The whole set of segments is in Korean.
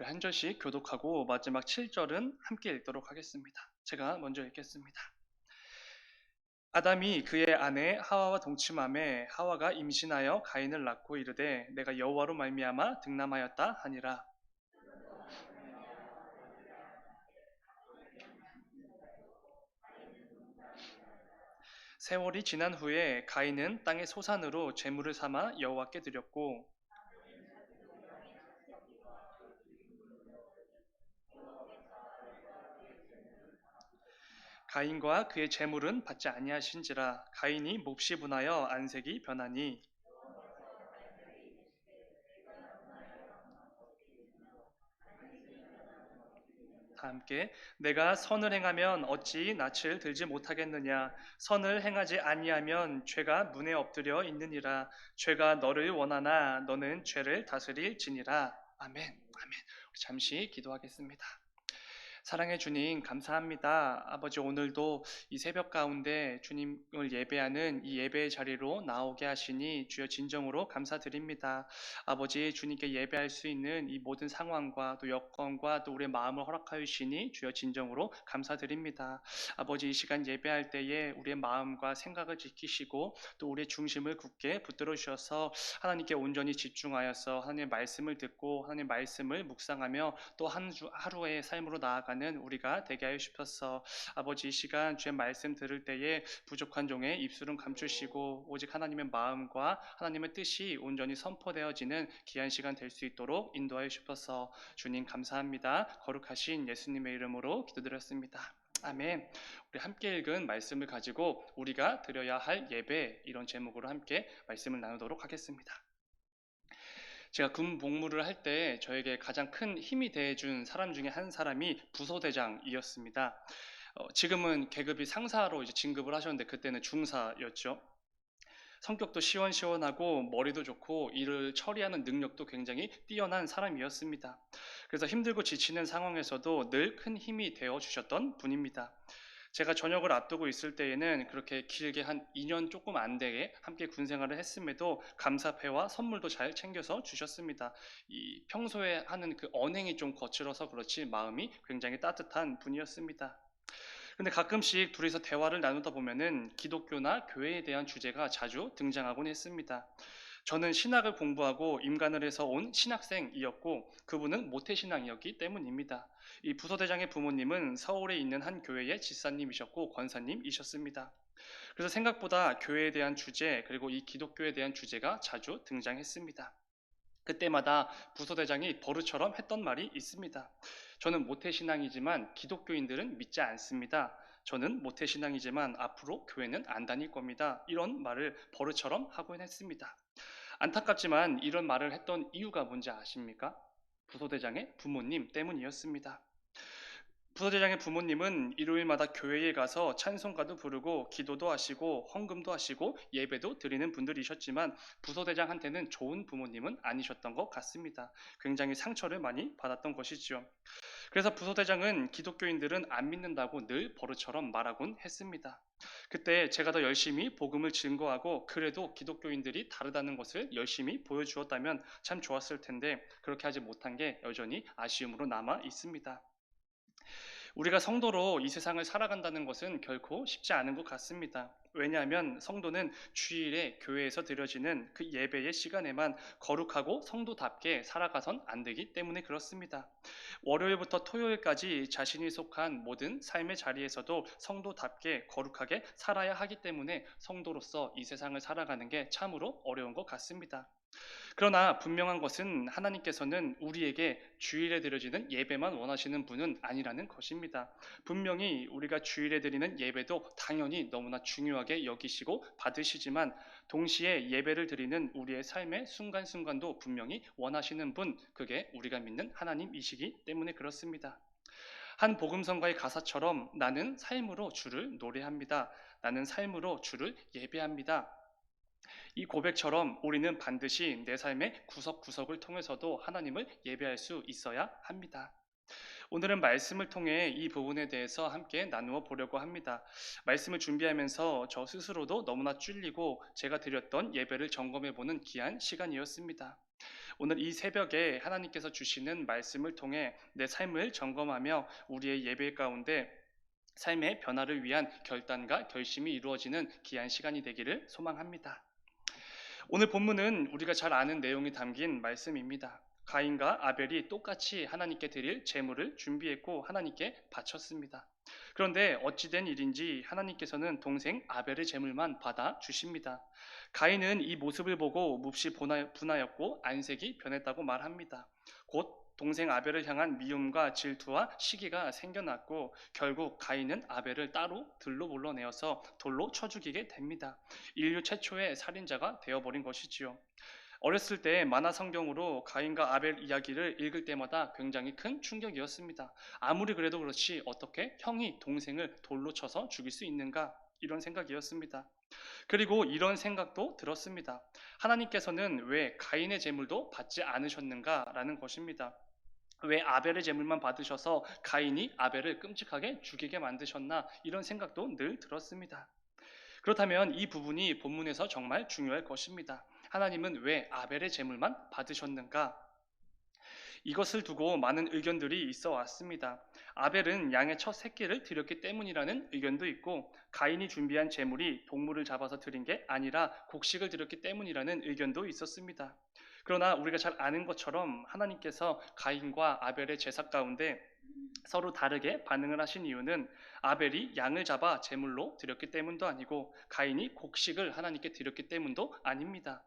우리 한 절씩 교독하고 마지막 7절은 함께 읽도록 하겠습니다. 제가 먼저 읽겠습니다. 아담이 그의 아내 하와와 동침함에 하와가 임신하여 가인을 낳고 이르되 내가 여호와로 말미암아 득남하였다 하니라. 세월이 지난 후에 가인은 땅의 소산으로 제물을 삼아 여호와께 드렸고 가인과 그의 제물은 받지 아니하신지라. 가인이 몹시 분하여 안색이 변하니. 다 함께 내가 선을 행하면 어찌 낯을 들지 못하겠느냐. 선을 행하지 아니하면 죄가 문에 엎드려 있느니라. 죄가 너를 원하나 너는 죄를 다스릴지니라. 아멘. 아멘. 우리 잠시 기도하겠습니다. 사랑해 주님, 감사합니다. 아버지, 오늘도 이 새벽 가운데 주님을 예배하는 이 예배의 자리로 나오게 하시니 주여 진정으로 감사드립니다. 아버지, 주님께 예배할 수 있는 이 모든 상황과 또 여건과 또 우리의 마음을 허락하여 주시니 주여 진정으로 감사드립니다. 아버지, 이 시간 예배할 때에 우리의 마음과 생각을 지키시고 또 우리의 중심을 굳게 붙들어 주셔서 하나님께 온전히 집중하여서 하나님의 말씀을 듣고 하나님의 말씀을 묵상하며 또 하루의 삶으로 나아가는 우리가 되게 하여 주셔서 아버지, 이 시간 주의 말씀 들을 때에 부족한 종의 입술은 감추시고 오직 하나님의 마음과 하나님의 뜻이 온전히 선포되어지는 귀한 시간 될 수 있도록 인도하여 주셔서 주님 감사합니다. 거룩하신 예수님의 이름으로 기도드렸습니다. 아멘. 우리 함께 읽은 말씀을 가지고 우리가 드려야 할 예배, 이런 제목으로 함께 말씀을 나누도록 하겠습니다. 제가 군 복무를 할 때 저에게 가장 큰 힘이 돼준 사람 중에 한 사람이 부소대장이었습니다. 지금은 계급이 상사로 이제 진급을 하셨는데 그때는 중사였죠. 성격도 시원시원하고 머리도 좋고 일을 처리하는 능력도 굉장히 뛰어난 사람이었습니다. 그래서 힘들고 지치는 상황에서도 늘 큰 힘이 되어 주셨던 분입니다. 제가 전역을 앞두고 있을 때에는 그렇게 길게 한 2년 조금 안 되게 함께 군 생활을 했음에도 감사패와 선물도 잘 챙겨서 주셨습니다. 이 평소에 하는 그 언행이 좀 거칠어서 그렇지 마음이 굉장히 따뜻한 분이었습니다. 근데 가끔씩 둘이서 대화를 나누다 보면은 기독교나 교회에 대한 주제가 자주 등장하곤 했습니다. 저는 신학을 공부하고 임관을 해서 온 신학생이었고 그분은 모태신앙이었기 때문입니다. 이 부소대장의 부모님은 서울에 있는 한 교회의 집사님이셨고 권사님이셨습니다. 그래서 생각보다 교회에 대한 주제 그리고 이 기독교에 대한 주제가 자주 등장했습니다. 그때마다 부소대장이 버릇처럼 했던 말이 있습니다. 저는 모태신앙이지만 기독교인들은 믿지 않습니다. 저는 모태신앙이지만 앞으로 교회는 안 다닐 겁니다. 이런 말을 버릇처럼 하곤 했습니다. 안타깝지만 이런 말을 했던 이유가 뭔지 아십니까? 부소대장의 부모님 때문이었습니다. 부소대장의 부모님은 일요일마다 교회에 가서 찬송가도 부르고 기도도 하시고 헌금도 하시고 예배도 드리는 분들이셨지만 부소대장한테는 좋은 부모님은 아니셨던 것 같습니다. 굉장히 상처를 많이 받았던 것이죠. 그래서 부소대장은 기독교인들은 안 믿는다고 늘 버릇처럼 말하곤 했습니다. 그때 제가 더 열심히 복음을 증거하고 그래도 기독교인들이 다르다는 것을 열심히 보여주었다면 참 좋았을 텐데 그렇게 하지 못한 게 여전히 아쉬움으로 남아 있습니다. 우리가 성도로 이 세상을 살아간다는 것은 결코 쉽지 않은 것 같습니다. 왜냐하면 성도는 주일에 교회에서 드려지는 그 예배의 시간에만 거룩하고 성도답게 살아가선 안 되기 때문에 그렇습니다. 월요일부터 토요일까지 자신이 속한 모든 삶의 자리에서도 성도답게 거룩하게 살아야 하기 때문에 성도로서 이 세상을 살아가는 게 참으로 어려운 것 같습니다. 그러나 분명한 것은 하나님께서는 우리에게 주일에 드려지는 예배만 원하시는 분은 아니라는 것입니다. 분명히 우리가 주일에 드리는 예배도 당연히 너무나 중요하게 여기시고 받으시지만 동시에 예배를 드리는 우리의 삶의 순간순간도 분명히 원하시는 분, 그게 우리가 믿는 하나님이시기 때문에 그렇습니다. 한 복음성가의 가사처럼 나는 삶으로 주를 노래합니다. 나는 삶으로 주를 예배합니다. 이 고백처럼 우리는 반드시 내 삶의 구석구석을 통해서도 하나님을 예배할 수 있어야 합니다. 오늘은 말씀을 통해 이 부분에 대해서 함께 나누어 보려고 합니다. 말씀을 준비하면서 저 스스로도 너무나 쫄리고 제가 드렸던 예배를 점검해 보는 귀한 시간이었습니다. 오늘 이 새벽에 하나님께서 주시는 말씀을 통해 내 삶을 점검하며 우리의 예배 가운데 삶의 변화를 위한 결단과 결심이 이루어지는 귀한 시간이 되기를 소망합니다. 오늘 본문은 우리가 잘 아는 내용이 담긴 말씀입니다. 가인과 아벨이 똑같이 하나님께 드릴 제물을 준비했고 하나님께 바쳤습니다. 그런데 어찌된 일인지 하나님께서는 동생 아벨의 제물만 받아 주십니다. 가인은 이 모습을 보고 몹시 분하였고 안색이 변했다고 말합니다. 곧 동생 아벨을 향한 미움과 질투와 시기가 생겨났고 결국 가인은 아벨을 따로 들로 몰라내어서 돌로 쳐 죽이게 됩니다. 인류 최초의 살인자가 되어버린 것이지요. 어렸을 때 만화 성경으로 가인과 아벨 이야기를 읽을 때마다 굉장히 큰 충격이었습니다. 아무리 그래도 그렇지 어떻게 형이 동생을 돌로 쳐서 죽일 수 있는가? 이런 생각이었습니다. 그리고 이런 생각도 들었습니다. 하나님께서는 왜 가인의 제물도 받지 않으셨는가라는 것입니다. 왜 아벨의 제물만 받으셔서 가인이 아벨을 끔찍하게 죽이게 만드셨나? 이런 생각도 늘 들었습니다. 그렇다면 이 부분이 본문에서 정말 중요할 것입니다. 하나님은 왜 아벨의 제물만 받으셨는가? 이것을 두고 많은 의견들이 있어 왔습니다. 아벨은 양의 첫 새끼를 드렸기 때문이라는 의견도 있고 가인이 준비한 제물이 동물을 잡아서 드린 게 아니라 곡식을 드렸기 때문이라는 의견도 있었습니다. 그러나 우리가 잘 아는 것처럼 하나님께서 가인과 아벨의 제사 가운데 서로 다르게 반응을 하신 이유는 아벨이 양을 잡아 제물로 드렸기 때문도 아니고 가인이 곡식을 하나님께 드렸기 때문도 아닙니다.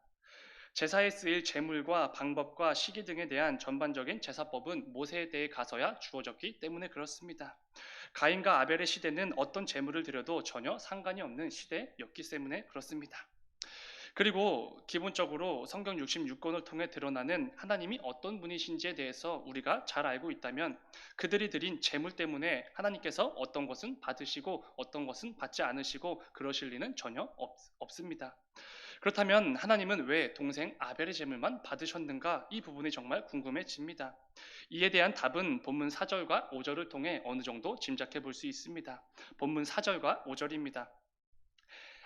제사에 쓰일 제물과 방법과 시기 등에 대한 전반적인 제사법은 모세에 대해 가서야 주어졌기 때문에 그렇습니다. 가인과 아벨의 시대는 어떤 제물을 드려도 전혀 상관이 없는 시대였기 때문에 그렇습니다. 그리고 기본적으로 성경 66권을 통해 드러나는 하나님이 어떤 분이신지에 대해서 우리가 잘 알고 있다면 그들이 드린 제물 때문에 하나님께서 어떤 것은 받으시고 어떤 것은 받지 않으시고 그러실 리는 전혀 없습니다. 그렇다면 하나님은 왜 동생 아벨의 제물만 받으셨는가? 이 부분이 정말 궁금해집니다. 이에 대한 답은 본문 4절과 5절을 통해 어느 정도 짐작해 볼 수 있습니다. 본문 4절과 5절입니다.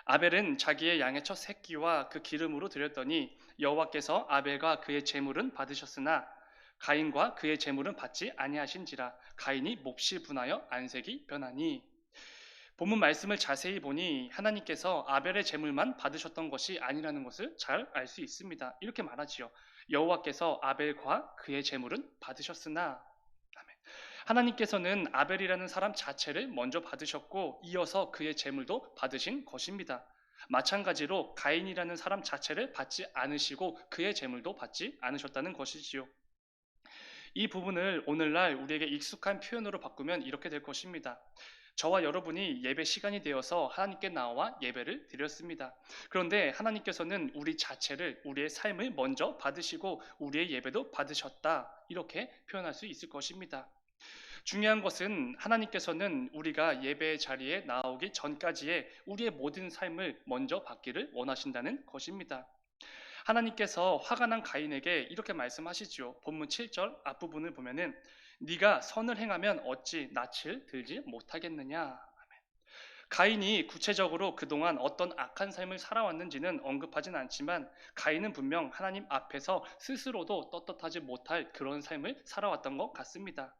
아벨은 자기의 양의 첫 새끼와 그 기름으로 드렸더니 여호와께서 아벨과 그의 제물은 받으셨으나 가인과 그의 제물은 받지 아니하신지라 가인이 몹시 분하여 안색이 변하니. 본문 말씀을 자세히 보니 하나님께서 아벨의 제물만 받으셨던 것이 아니라는 것을 잘 알 수 있습니다. 이렇게 말하지요. 여호와께서 아벨과 그의 제물은 받으셨으나. 아멘. 하나님께서는 아벨이라는 사람 자체를 먼저 받으셨고 이어서 그의 제물도 받으신 것입니다. 마찬가지로 가인이라는 사람 자체를 받지 않으시고 그의 제물도 받지 않으셨다는 것이지요. 이 부분을 오늘날 우리에게 익숙한 표현으로 바꾸면 이렇게 될 것입니다. 저와 여러분이 예배 시간이 되어서 하나님께 나와 예배를 드렸습니다. 그런데 하나님께서는 우리 자체를, 우리의 삶을 먼저 받으시고 우리의 예배도 받으셨다. 이렇게 표현할 수 있을 것입니다. 중요한 것은 하나님께서는 우리가 예배 자리에 나오기 전까지의 우리의 모든 삶을 먼저 받기를 원하신다는 것입니다. 하나님께서 화가 난 가인에게 이렇게 말씀하시죠. 본문 7절 앞부분을 보면은 네가 선을 행하면 어찌 낯을 들지 못하겠느냐. 가인이 구체적으로 그동안 어떤 악한 삶을 살아왔는지는 언급하진 않지만 가인은 분명 하나님 앞에서 스스로도 떳떳하지 못할 그런 삶을 살아왔던 것 같습니다.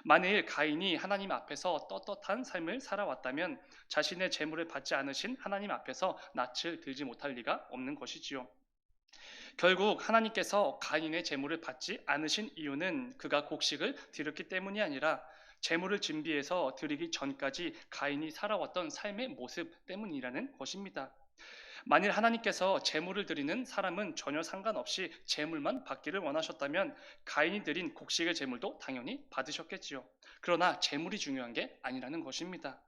만일 가인이 하나님 앞에서 떳떳한 삶을 살아왔다면 자신의 재물을 받지 않으신 하나님 앞에서 낯을 들지 못할 리가 없는 것이지요. 결국 하나님께서 가인의 제물을 받지 않으신 이유는 그가 곡식을 드렸기 때문이 아니라 제물을 준비해서 드리기 전까지 가인이 살아왔던 삶의 모습 때문이라는 것입니다. 만일 하나님께서 제물을 드리는 사람은 전혀 상관없이 제물만 받기를 원하셨다면 가인이 드린 곡식의 제물도 당연히 받으셨겠지요. 그러나 제물이 중요한 게 아니라는 것입니다.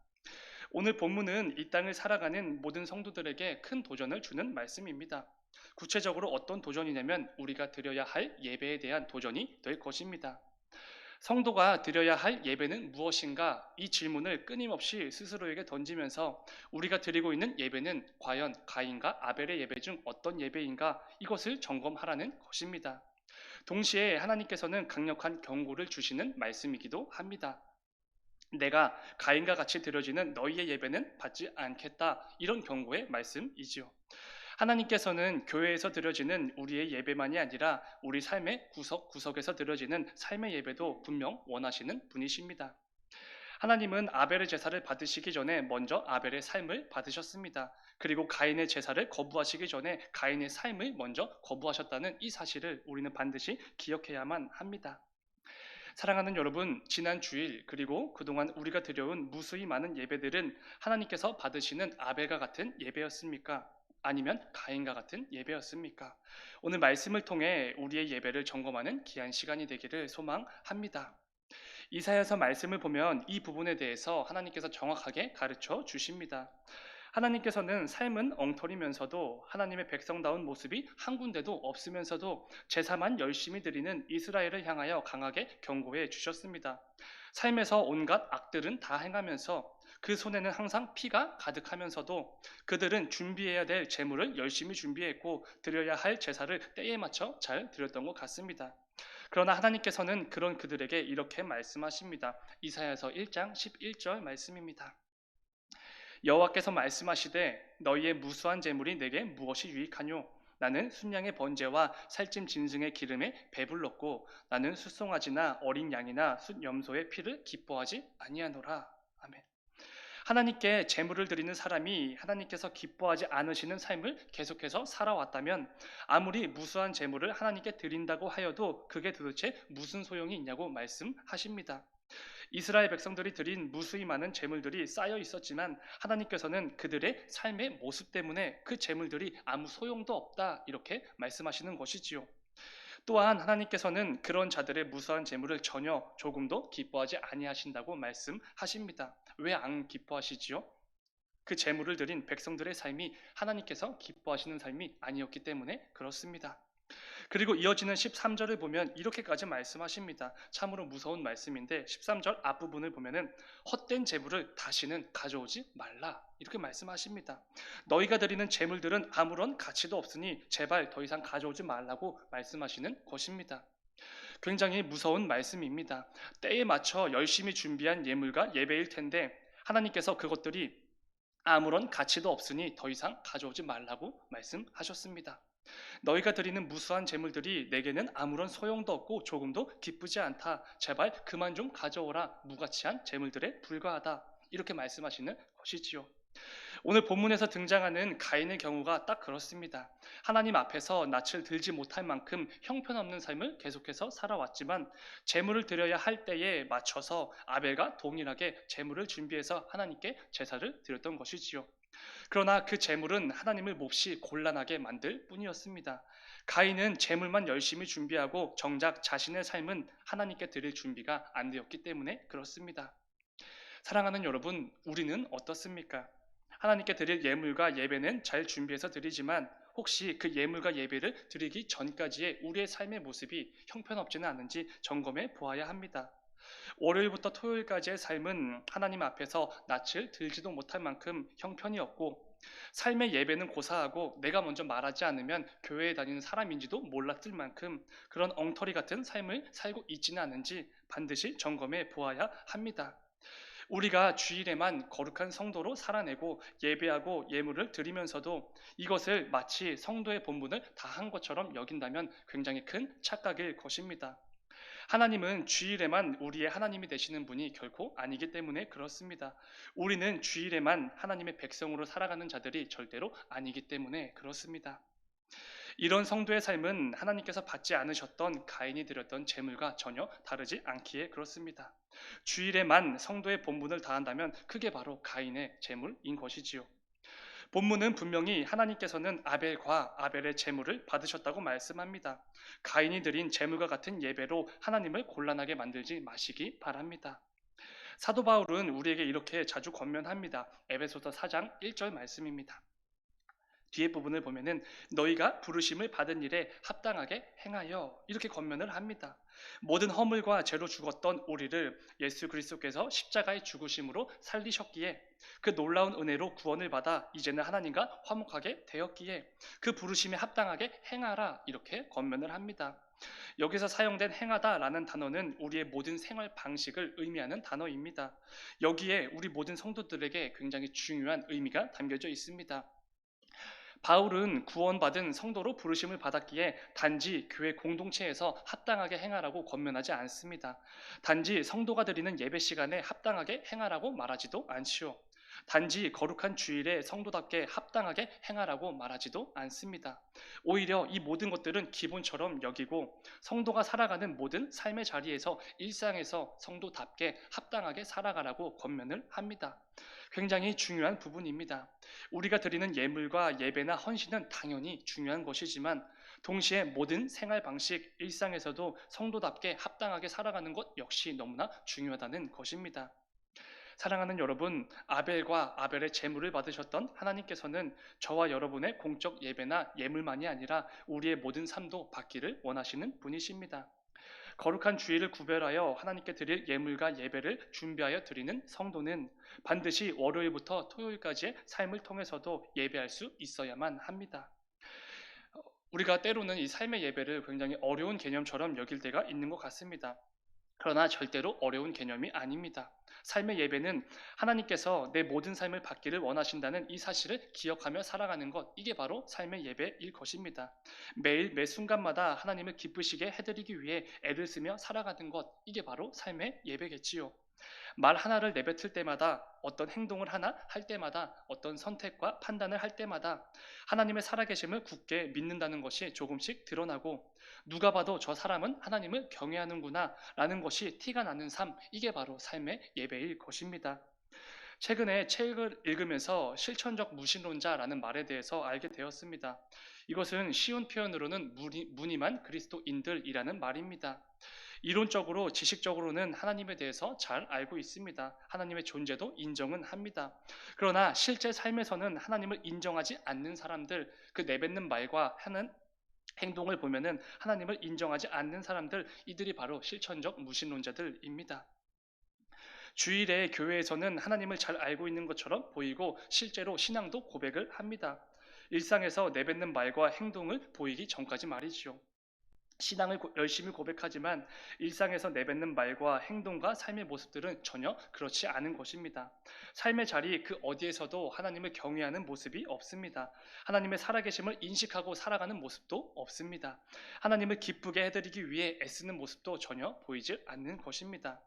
오늘 본문은 이 땅을 살아가는 모든 성도들에게 큰 도전을 주는 말씀입니다. 구체적으로 어떤 도전이냐면 우리가 드려야 할 예배에 대한 도전이 될 것입니다. 성도가 드려야 할 예배는 무엇인가? 이 질문을 끊임없이 스스로에게 던지면서 우리가 드리고 있는 예배는 과연 가인과 아벨의 예배 중 어떤 예배인가? 이것을 점검하라는 것입니다. 동시에 하나님께서는 강력한 경고를 주시는 말씀이기도 합니다. 내가 가인과 같이 드려지는 너희의 예배는 받지 않겠다. 이런 경고의 말씀이지요. 하나님께서는 교회에서 드려지는 우리의 예배만이 아니라 우리 삶의 구석구석에서 드려지는 삶의 예배도 분명 원하시는 분이십니다. 하나님은 아벨의 제사를 받으시기 전에 먼저 아벨의 삶을 받으셨습니다. 그리고 가인의 제사를 거부하시기 전에 가인의 삶을 먼저 거부하셨다는 이 사실을 우리는 반드시 기억해야만 합니다. 사랑하는 여러분, 지난 주일 그리고 그동안 우리가 드려온 무수히 많은 예배들은 하나님께서 받으시는 아벨과 같은 예배였습니까? 아니면 가인과 같은 예배였습니까? 오늘 말씀을 통해 우리의 예배를 점검하는 귀한 시간이 되기를 소망합니다. 이사야서 말씀을 보면 이 부분에 대해서 하나님께서 정확하게 가르쳐 주십니다. 하나님께서는 삶은 엉터리면서도 하나님의 백성다운 모습이 한 군데도 없으면서도 제사만 열심히 드리는 이스라엘을 향하여 강하게 경고해 주셨습니다. 삶에서 온갖 악들은 다 행하면서 그 손에는 항상 피가 가득하면서도 그들은 준비해야 될 제물을 열심히 준비했고 드려야 할 제사를 때에 맞춰 잘 드렸던 것 같습니다. 그러나 하나님께서는 그런 그들에게 이렇게 말씀하십니다. 이사야서 1장 11절 말씀입니다. 여호와께서 말씀하시되 너희의 무수한 재물이 내게 무엇이 유익하뇨? 나는 순양의 번제와 살찜 짐승의 기름에 배불렀고 나는 숫송아지나 어린 양이나 숫염소의 피를 기뻐하지 아니하노라. 아멘. 하나님께 제물을 드리는 사람이 하나님께서 기뻐하지 않으시는 삶을 계속해서 살아왔다면 아무리 무수한 제물을 하나님께 드린다고 하여도 그게 도대체 무슨 소용이 있냐고 말씀하십니다. 이스라엘 백성들이 드린 무수히 많은 제물들이 쌓여 있었지만 하나님께서는 그들의 삶의 모습 때문에 그 제물들이 아무 소용도 없다 이렇게 말씀하시는 것이지요. 또한 하나님께서는 그런 자들의 무수한 제물을 전혀 조금도 기뻐하지 아니하신다고 말씀하십니다. 왜 안 기뻐하시지요? 그 제물을 드린 백성들의 삶이 하나님께서 기뻐하시는 삶이 아니었기 때문에 그렇습니다. 그리고 이어지는 13절을 보면 이렇게까지 말씀하십니다. 참으로 무서운 말씀인데 13절 앞부분을 보면은 헛된 제물을 다시는 가져오지 말라 이렇게 말씀하십니다. 너희가 드리는 제물들은 아무런 가치도 없으니 제발 더 이상 가져오지 말라고 말씀하시는 것입니다. 굉장히 무서운 말씀입니다. 때에 맞춰 열심히 준비한 예물과 예배일 텐데 하나님께서 그것들이 아무런 가치도 없으니 더 이상 가져오지 말라고 말씀하셨습니다. 너희가 드리는 무수한 제물들이 내게는 아무런 소용도 없고 조금도 기쁘지 않다. 제발 그만 좀 가져오라. 무가치한 제물들에 불과하다. 이렇게 말씀하시는 것이지요. 오늘 본문에서 등장하는 가인의 경우가 딱 그렇습니다. 하나님 앞에서 낯을 들지 못할 만큼 형편없는 삶을 계속해서 살아왔지만 제물을 드려야 할 때에 맞춰서 아벨과 동일하게 제물을 준비해서 하나님께 제사를 드렸던 것이지요. 그러나 그 제물은 하나님을 몹시 곤란하게 만들 뿐이었습니다. 가인은 제물만 열심히 준비하고 정작 자신의 삶은 하나님께 드릴 준비가 안 되었기 때문에 그렇습니다. 사랑하는 여러분, 우리는 어떻습니까? 하나님께 드릴 예물과 예배는 잘 준비해서 드리지만 혹시 그 예물과 예배를 드리기 전까지의 우리의 삶의 모습이 형편없지는 않은지 점검해 보아야 합니다. 월요일부터 토요일까지의 삶은 하나님 앞에서 낯을 들지도 못할 만큼 형편이 없고 삶의 예배는 고사하고 내가 먼저 말하지 않으면 교회에 다니는 사람인지도 몰랐을 만큼 그런 엉터리 같은 삶을 살고 있지는 않은지 반드시 점검해 보아야 합니다. 우리가 주일에만 거룩한 성도로 살아내고 예배하고 예물을 드리면서도 이것을 마치 성도의 본분을 다한 것처럼 여긴다면 굉장히 큰 착각일 것입니다. 하나님은 주일에만 우리의 하나님이 되시는 분이 결코 아니기 때문에 그렇습니다. 우리는 주일에만 하나님의 백성으로 살아가는 자들이 절대로 아니기 때문에 그렇습니다. 이런 성도의 삶은 하나님께서 받지 않으셨던 가인이 드렸던 제물과 전혀 다르지 않기에 그렇습니다. 주일에만 성도의 본분을 다한다면 그게 바로 가인의 제물인 것이지요. 본문은 분명히 하나님께서는 아벨과 아벨의 제물을 받으셨다고 말씀합니다. 가인이 드린 제물과 같은 예배로 하나님을 곤란하게 만들지 마시기 바랍니다. 사도 바울은 우리에게 이렇게 자주 권면합니다. 에베소서 4장 1절 말씀입니다. 뒤에 부분을 보면은 너희가 부르심을 받은 일에 합당하게 행하여 이렇게 권면을 합니다. 모든 허물과 죄로 죽었던 우리를 예수 그리스도께서 십자가의 죽으심으로 살리셨기에 그 놀라운 은혜로 구원을 받아 이제는 하나님과 화목하게 되었기에 그 부르심에 합당하게 행하라 이렇게 권면을 합니다. 여기서 사용된 행하다라는 단어는 우리의 모든 생활 방식을 의미하는 단어입니다. 여기에 우리 모든 성도들에게 굉장히 중요한 의미가 담겨져 있습니다. 바울은 구원받은 성도로 부르심을 받았기에 단지 교회 공동체에서 합당하게 행하라고 권면하지 않습니다. 단지 성도가 드리는 예배 시간에 합당하게 행하라고 말하지도 않지요. 단지 거룩한 주일에 성도답게 합당하게 행하라고 말하지도 않습니다. 오히려 이 모든 것들은 기본처럼 여기고 성도가 살아가는 모든 삶의 자리에서 일상에서 성도답게 합당하게 살아가라고 권면을 합니다. 굉장히 중요한 부분입니다. 우리가 드리는 예물과 예배나 헌신은 당연히 중요한 것이지만 동시에 모든 생활 방식, 일상에서도 성도답게 합당하게 살아가는 것 역시 너무나 중요하다는 것입니다. 사랑하는 여러분, 아벨과 아벨의 제물을 받으셨던 하나님께서는 저와 여러분의 공적 예배나 예물만이 아니라 우리의 모든 삶도 받기를 원하시는 분이십니다. 거룩한 주일을 구별하여 하나님께 드릴 예물과 예배를 준비하여 드리는 성도는 반드시 월요일부터 토요일까지의 삶을 통해서도 예배할 수 있어야만 합니다. 우리가 때로는 이 삶의 예배를 굉장히 어려운 개념처럼 여길 때가 있는 것 같습니다. 그러나 절대로 어려운 개념이 아닙니다. 삶의 예배는 하나님께서 내 모든 삶을 받기를 원하신다는 이 사실을 기억하며 살아가는 것, 이게 바로 삶의 예배일 것입니다. 매일 매 순간마다 하나님을 기쁘시게 해드리기 위해 애를 쓰며 살아가는 것, 이게 바로 삶의 예배겠지요. 말 하나를 내뱉을 때마다, 어떤 행동을 하나 할 때마다, 어떤 선택과 판단을 할 때마다 하나님의 살아계심을 굳게 믿는다는 것이 조금씩 드러나고, 누가 봐도 저 사람은 하나님을 경외하는구나 라는 것이 티가 나는 삶, 이게 바로 삶의 예배일 것입니다. 최근에 책을 읽으면서 실천적 무신론자라는 말에 대해서 알게 되었습니다. 이것은 쉬운 표현으로는 무늬만 그리스도인들이라는 말입니다. 이론적으로, 지식적으로는 하나님에 대해서 잘 알고 있습니다. 하나님의 존재도 인정은 합니다. 그러나 실제 삶에서는 하나님을 인정하지 않는 사람들, 그 내뱉는 말과 하는 행동을 보면은 하나님을 인정하지 않는 사람들, 이들이 바로 실천적 무신론자들입니다. 주일에 교회에서는 하나님을 잘 알고 있는 것처럼 보이고 실제로 신앙도 고백을 합니다. 일상에서 내뱉는 말과 행동을 보이기 전까지 말이지요. 신앙을 열심히 고백하지만 일상에서 내뱉는 말과 행동과 삶의 모습들은 전혀 그렇지 않은 것입니다. 삶의 자리 그 어디에서도 하나님을 경외하는 모습이 없습니다. 하나님의 살아계심을 인식하고 살아가는 모습도 없습니다. 하나님을 기쁘게 해드리기 위해 애쓰는 모습도 전혀 보이지 않는 것입니다.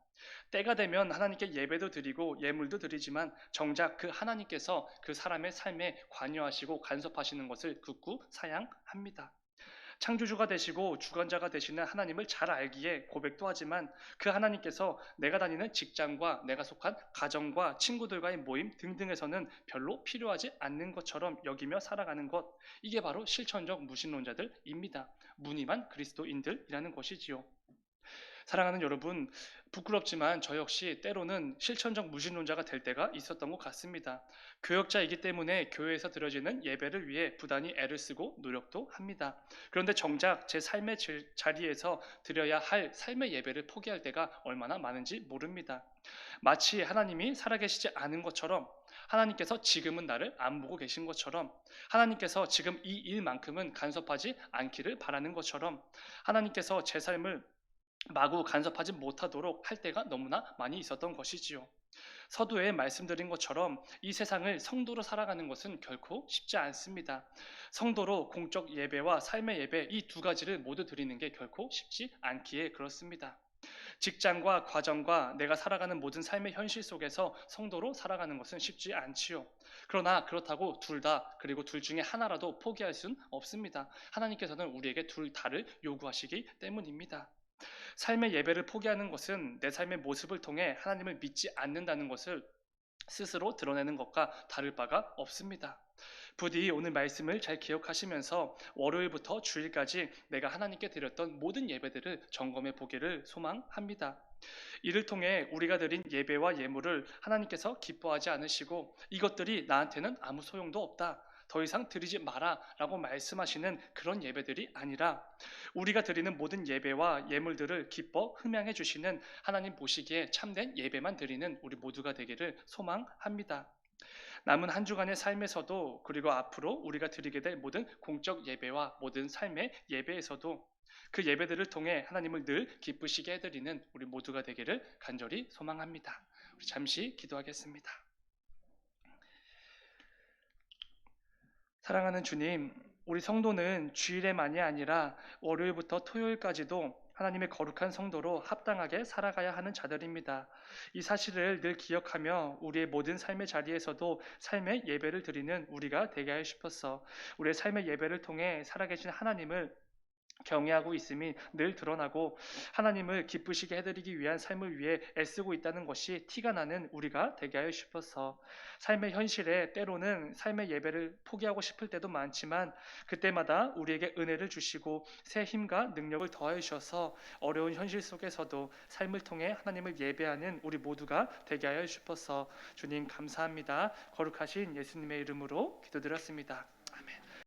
때가 되면 하나님께 예배도 드리고 예물도 드리지만 정작 그 하나님께서 그 사람의 삶에 관여하시고 간섭하시는 것을 극구 사양합니다. 창조주가 되시고 주관자가 되시는 하나님을 잘 알기에 고백도 하지만 그 하나님께서 내가 다니는 직장과 내가 속한 가정과 친구들과의 모임 등등에서는 별로 필요하지 않는 것처럼 여기며 살아가는 것, 이게 바로 실천적 무신론자들입니다. 무늬만 그리스도인들이라는 것이지요. 사랑하는 여러분, 부끄럽지만 저 역시 때로는 실천적 무신론자가 될 때가 있었던 것 같습니다. 교역자이기 때문에 교회에서 드려지는 예배를 위해 부단히 애를 쓰고 노력도 합니다. 그런데 정작 제 삶의 자리에서 드려야 할 삶의 예배를 포기할 때가 얼마나 많은지 모릅니다. 마치 하나님이 살아계시지 않은 것처럼, 하나님께서 지금은 나를 안 보고 계신 것처럼, 하나님께서 지금 이 일만큼은 간섭하지 않기를 바라는 것처럼, 하나님께서 제 삶을 마구 간섭하지 못하도록 할 때가 너무나 많이 있었던 것이지요. 서두에 말씀드린 것처럼 이 세상을 성도로 살아가는 것은 결코 쉽지 않습니다. 성도로 공적 예배와 삶의 예배, 이 두 가지를 모두 드리는 게 결코 쉽지 않기에 그렇습니다. 직장과 과정과 내가 살아가는 모든 삶의 현실 속에서 성도로 살아가는 것은 쉽지 않지요. 그러나 그렇다고 둘 다, 그리고 둘 중에 하나라도 포기할 수는 없습니다. 하나님께서는 우리에게 둘 다를 요구하시기 때문입니다. 삶의 예배를 포기하는 것은 내 삶의 모습을 통해 하나님을 믿지 않는다는 것을 스스로 드러내는 것과 다를 바가 없습니다. 부디 오늘 말씀을 잘 기억하시면서 월요일부터 주일까지 내가 하나님께 드렸던 모든 예배들을 점검해 보기를 소망합니다. 이를 통해 우리가 드린 예배와 예물을 하나님께서 기뻐하지 않으시고 이것들이 나한테는 아무 소용도 없다, 더 이상 드리지 마라 라고 말씀하시는 그런 예배들이 아니라 우리가 드리는 모든 예배와 예물들을 기뻐 흠양해 주시는 하나님 보시기에 참된 예배만 드리는 우리 모두가 되기를 소망합니다. 남은 한 주간의 삶에서도, 그리고 앞으로 우리가 드리게 될 모든 공적 예배와 모든 삶의 예배에서도 그 예배들을 통해 하나님을 늘 기쁘시게 해드리는 우리 모두가 되기를 간절히 소망합니다. 우리 잠시 기도하겠습니다. 사랑하는 주님, 우리 성도는 주일에만이 아니라 월요일부터 토요일까지도 하나님의 거룩한 성도로 합당하게 살아가야 하는 자들입니다. 이 사실을 늘 기억하며 우리의 모든 삶의 자리에서도 삶의 예배를 드리는 우리가 되게 하여 싶었어. 우리의 삶의 예배를 통해 살아계신 하나님을 경외하고 있음이 늘 드러나고 하나님을 기쁘시게 해드리기 위한 삶을 위해 애쓰고 있다는 것이 티가 나는 우리가 되게 하여 싶어서 삶의 현실에 때로는 삶의 예배를 포기하고 싶을 때도 많지만 그때마다 우리에게 은혜를 주시고 새 힘과 능력을 더하여 주셔서 어려운 현실 속에서도 삶을 통해 하나님을 예배하는 우리 모두가 되게 하여 싶어서 주님 감사합니다. 거룩하신 예수님의 이름으로 기도드렸습니다.